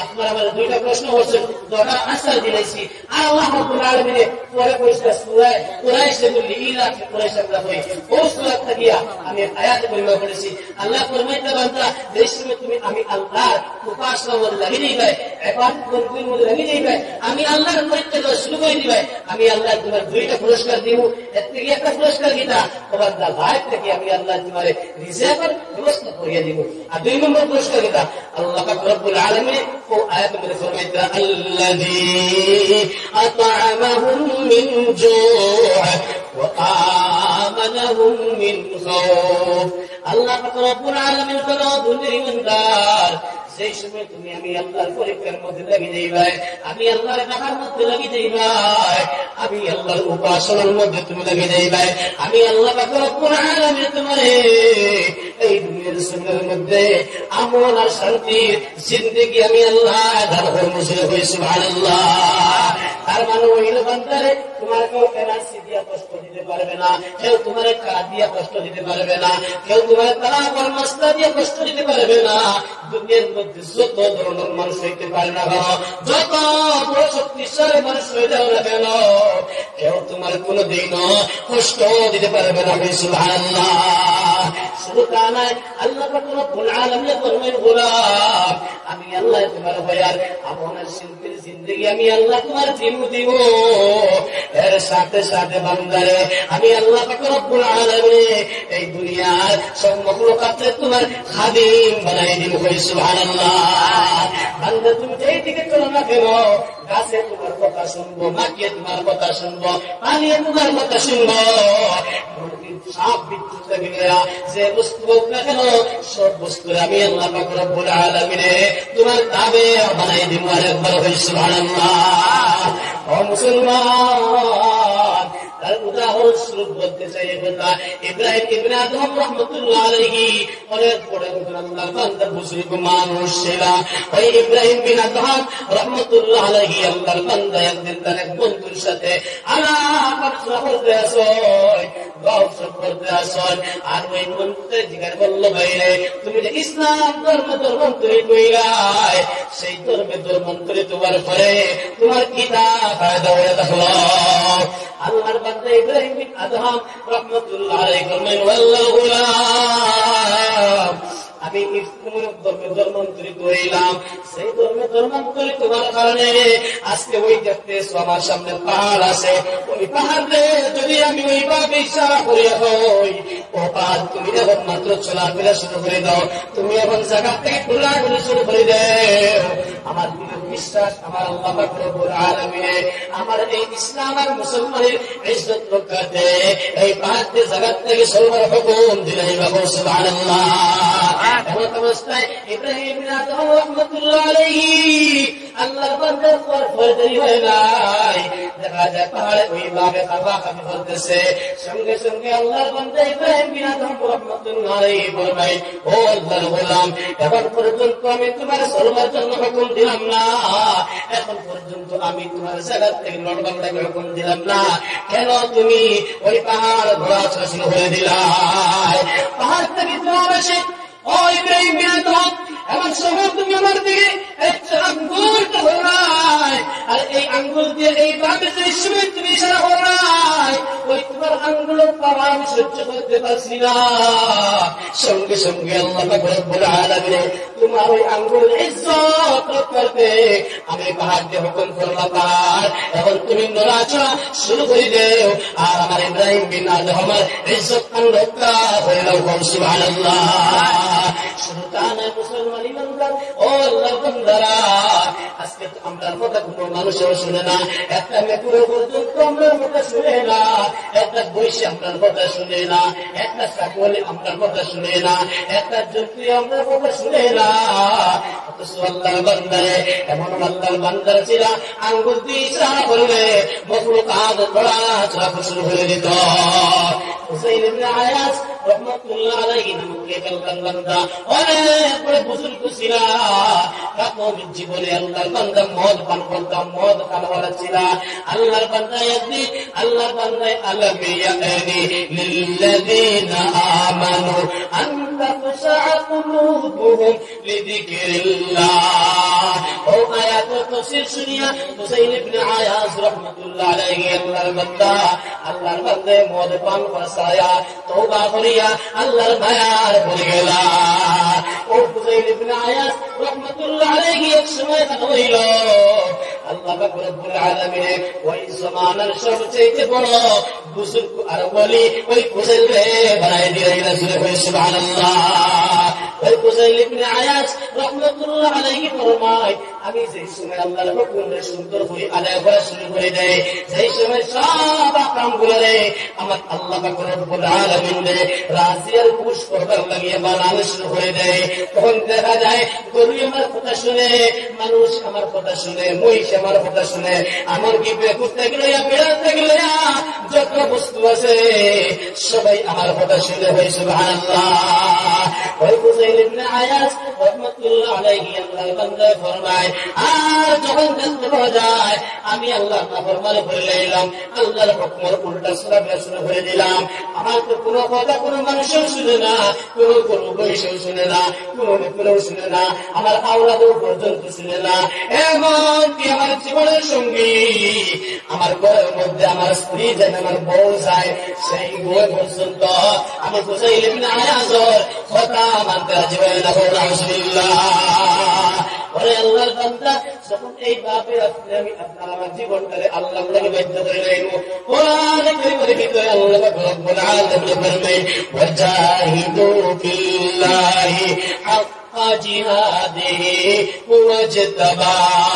আপনার আমার দুইটা প্রশ্ন করছেন, দুটা আনসার দিয়েছি। আর আল্লাহ রাব্বুল আলামিন পরে কইছে সূরা কুরাইশের ইলাফ কুরাইশ আমরা হই ও সূরা তাকিয়া আমি আয়াত পড়ে পড়েছি। আল্লাহ ফরমাইতে বান্দা দেশে তুমি আমি আল্লাহর উপাসনার লাগি দিবে, ইবাদত করতে লাগি দিবে, আমি আল্লাহর পরিত্যাগ শুরু করে দিবে, আমি আল্লাহ তোমার দুইটা পুরস্কার দিব। এর থেকে একটা পুরস্কার কিটা তোমার দা ভাই থেকে আমি আল্লাহ তোমারে রিজার্ভের ব্যবস্থা করিয়ে দিব। আর দুই নম্বর পুরস্কার কিটা আল্লাহ পাক রব্বুল আলামিন ও আয়াত মধ্যে ফরমাইতে আল্লাযী আত'আমাহুম মিন জু'আ ওয়া আমানাহুম মিন খাউফ। আল্লাহ পাক রব্বুল আলামিন কোন দুনিয়ার ইমানদার সেই সময় তুমি আমি আল্লাহর পরীক্ষার মধ্যে লাগিয়ে দিবাই, আমি আল্লাহর ডাকার মধ্যে লাগিয়ে দিবাই, আমি আল্লাহর উপাসনার মধ্যে তুমি লাগিয়ে দিবাই, আমি আল্লাহ পাক রব্বুল আলামিন তোমারে এই দুনিয়ার জমিনের মধ্যে আমন আর শান্তির জিন্দেগি আমি আল্লাহ দান করব। সুবহানাল্লাহ। তার মানে ওই বান্দারে তোমার কেউ এনার্জি দিয়া কষ্ট দিতে পারবে না, কেউ তোমার কাজ দিয়া কষ্ট দিতে পারবে না, কেউ তোমার তারা কর্মস্থা দিয়ে কষ্ট দিতে পারবে না। দুনিয়ার মধ্যে যত ধরনের মানুষ হইতে পারে না কেন, যত বড় শক্তিশালী মানুষ হয়ে যাও না কেন, কেউ তোমার কোনদিন কষ্ট দিতে পারবে না। সুবহানাল্লাহ। শুধু তা নয়, আল্লাহ পাক রব্বুল আলামিন ফরমায় গোলাম আমি আল্লাহ তোমার ভয়ার আপনার শান্তির জিন্দেগি আমি আল্লাহ তোমার দিব। এর সাথে সাথে বান্দারে আমি আল্লাহ পাক রব্বুল আলামিন এই দুনিয়ার সব মাখলুকাতে তোমার খাদিম বানাই দিব। সুবহানাল্লাহ। বান্দা তুমি যেই দিকে চলো না কেন, গাছে তোমার কথা শুনবো, মাটিয়ে তোমার কথা শুনবো, পানিয়ে তোমার কথা শুনবো, সাপ বিদ্যুৎ যে বস্তু হোক না কেন সব বস্তু আমি আল্লাহ পাক রব্বুল আলামিন তোমার তাবে বানাই দিব। আরেকবার হই সুবহানাল্লাহ। ও মুসলমান, তার উদাহরণ স্বরূপ বলতে চাই কথা ইব্রাহিম ইবনে আদম রাহমাতুল্লাহ আলাইহি অনেক বড় আল্লাহর বান্দা বুজুর্গ মানুষ ছিল। ওই ইব্রাহিম বিন আদম রাহমাতুল্লাহ আলাইহি আল্লাহর বান্দা একদিন তার এক বন্ধুর সাথে আলাপ করতে আসয়, গল্প করতে আসয়। আর ওই বন্ধুদের জিজ্ঞাসা করলো ভাইরে তুমি যে ইসলাম ধর্মান্তরে কইলাই, সেই ধর্মান্তরে তোমার পরে তোমার কিতাব ফায়দা হয়ে থাকলো। আল্লাহর বান্দা ইব্রাহিম বিন আদম রাহমাতুল্লাহ আলাইহি ফরমায় ওয়াল্লাহু লা আমি ধর্মান্তরিত হইলাম, সেই ধর্মান্তরিত হওয়ার কারণে আজকে ওই দেখতে আমার সামনে পাহাড় আছে, ওই পাহাড়ে যদি আমি ওইভাবে ইশারা করি হই ও পাহাড় তুমি এখন মাত্র চলাফেরা শুরু করে দাও, তুমি এখন জায়গা থেকে ঘোরাঘুরি শুরু করে দাও। আমার বিশ্বাস আমার আল্লাহ পাক রব্বুল আলামিন আমার এই ইসলাম আর মুসলমানের ইজ্জত রক্ষাতে এই পাহাড়ের জায়গা থেকে সরবার হুকুম দিলেন। সুবহানাল্লাহ। এমন অবস্থায় ইব্রাহিম বিন আদম রাহমাতুল্লাহ আলাইহি আল্লাহর বান্দার পর দেরি হয় নাই, দেখা যায় পাহাড়ে ওইভাবে কাবাকাবি বলতেছে। সঙ্গে সঙ্গে আল্লাহর বান্দা ইব্রাহিম বিন আদম রাহমাতুল্লাহ আলাইহি বলবেন ও আল্লাহর গোলাম এখন পর্যন্ত আমি তোমার সরবার জন্য হুকুম দিলাম না, এখন পর্যন্ত আমি তোমার জায়গা থেকে নড়বার লাগে হুকুম দিলাম না, কেন তুমি ওই পাহাড় ঘোরা শুরু করে দিলা? পাহাড় থেকে তোমার আসে ও ইব্রাহিম বিন আদম এমন সময় তুমি আমার দিকে একটা আঙ্গুলটা হলাই, আর এই আঙ্গুল দিয়ে এইভাবে যে সময় তুমি ইশারা হলাই ওই তোমার আঙ্গুলের পাওয়া আমি সহ্য করতে পারছি না। সঙ্গে সঙ্গে আল্লাহ পাক রব্বুল আলামিন তোমার ওই আঙ্গুল ইজ্জত করতে আমি পাহাড় দিয়ে হুকুম করলাম, পাহাড় এখন তুমি নড়াচড়া শুরু করে দেও, আর আমার ইব্রাহিম বিন আদমের ইজ্জত রক্ষা হয়ে গেল। সুবহানাল্লাহ। শুধু তা নয় মুসলমান ইমানদার ও আল্লাহর বান্দারা, আজকে তো আমরার কথা কোনো মানুষও শুনে না, একটা মেকুরের পর্যন্ত আমরার কথা শুনে না, একটা বৈশী আমরার কথা শুনে না, একটা ছাগলে আমরার কথা শুনে না, একটা জন্তু আমরার কথা শুনে না। অথচ আল্লাহর বান্দারে এমন আল্লাহর বান্দারা ছিল আঙ্গুল দিয়ে ইশারা করলে মখলুকাত নড়াচড়া শুরু করে দিত। হুসাইন ইবনে আয়াস রাহমাতুল্লাহ আলাইহি নামকে আল্লাহর বান্দা অনেক বড় বুজুর্গ ছিল, প্রাথমিক জীবনে আল্লাহর বান্দা মদ পান করতাম, মদ খাওয়া ছিল। আল্লাহর বান্দা একদিন আল্লাহর বান্দায় আলম ইয়ানি লিল্লাযিনা আমানু আন তাখশা কুলুবুহুম লিযিকরিল্লাহ ও আয়াতের তাফসীর শুনিয়া হুসাইন ইবনে আয়াস রাহমাতুল্লাহ আলাইহি আল্লাহর বান্দা আল্লাহর বান্দে মদ পান করায়া তওবা করিয়া আল্লাহর মায়ার পড়ে গেলা। ও হুসাইন ইবনে আয়াস রাহমাতুল্লাহ আলাইহি এক সময় হইল আল্লাহ পাক রব্বুল আলামিন ওই জামানার সবচেয়ে বড় বুজুর্গ আর ওলি ওই হুসাইন রে বানাই দিলেন। রাসূল সুবহানাল্লাহ। ওই হুসাইন ইবনে আয়াস রাহমাতুল্লাহ আলাইহি ফরমায় আমি যেই সময় আল্লাহর হুকুমে সুন্দর করে আদায় করা শুরু করে দেয়, সেই সময় সব কামগুলো রে আমার আল্লাহ পাক রব্বুল আলামিন রে রাজি আর খুশ করবার লাগিয়ে বানানো শুরু করে দেয়। তখন দেখা যায় গরু আমার কথা শুনে, মানুষ আমার কথা শুনে, মহিষ আমার কথা শুনে, আমার কি কুত্তা গেলে বেড়াতে গেলে যত বস্তু আছে সবাই আমার কথা শুনে। ভাই সুবহানাল্লাহ। ওই হুসাইন ইবনে আয়াস রাহমাতুল্লাহ আলাইহি আল্লাহর বান্দা ফরমায় আর যখন দেখতে পাওয়া যায় আমি আল্লাহর নাফরমানি করে নিলাম, আল্লাহর হুকুমের উল্টা শুনে করে দিলাম, আমার তো কোনো কথা কোনো মানুষও শুনে না, কোনো বৈশও শুনে না, কোনো শুনে না, আমার আওলাদও পর্যন্ত শুনে না, এমনকি আমার জীবনের সঙ্গী আমার ঘরের মধ্যে আমার স্ত্রী যেন আমার বউ যায়, সেই বউ পর্যন্ত আমি হুসাইন ইবনে আয়াসের কথা মানতে রাজি হই না। আলহামদুলিল্লাহ। ওরে আল্লাহর বান্দা যখন এই ভাবে আমি আপনার আমার জীবনটারে আল্লাহ লাগে বাধ্য করে নেব, কোরআন কারীমের ভিতরে আল্লাহ পাক রব্বুল আলামিন ফরমায় ওয়াজাহিদু ফিল্লাহি হাক্কা জিহাদিহি ওয়াজতাবাকুম।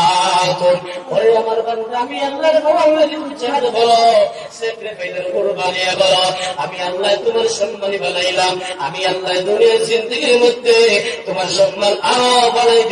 ওরে আমার বান্দা আমি আল্লাহর রাস্তায় জিহাদ করো, স্যাক্রিফাইসের কুরবানি করো, আমি আল্লাহ তোমার সম্মানী বানাইলাম, আমি আল্লাহ দুনিয়ার জিন্দেগীর মধ্যে তোমার সম্মান আরো বাড়াই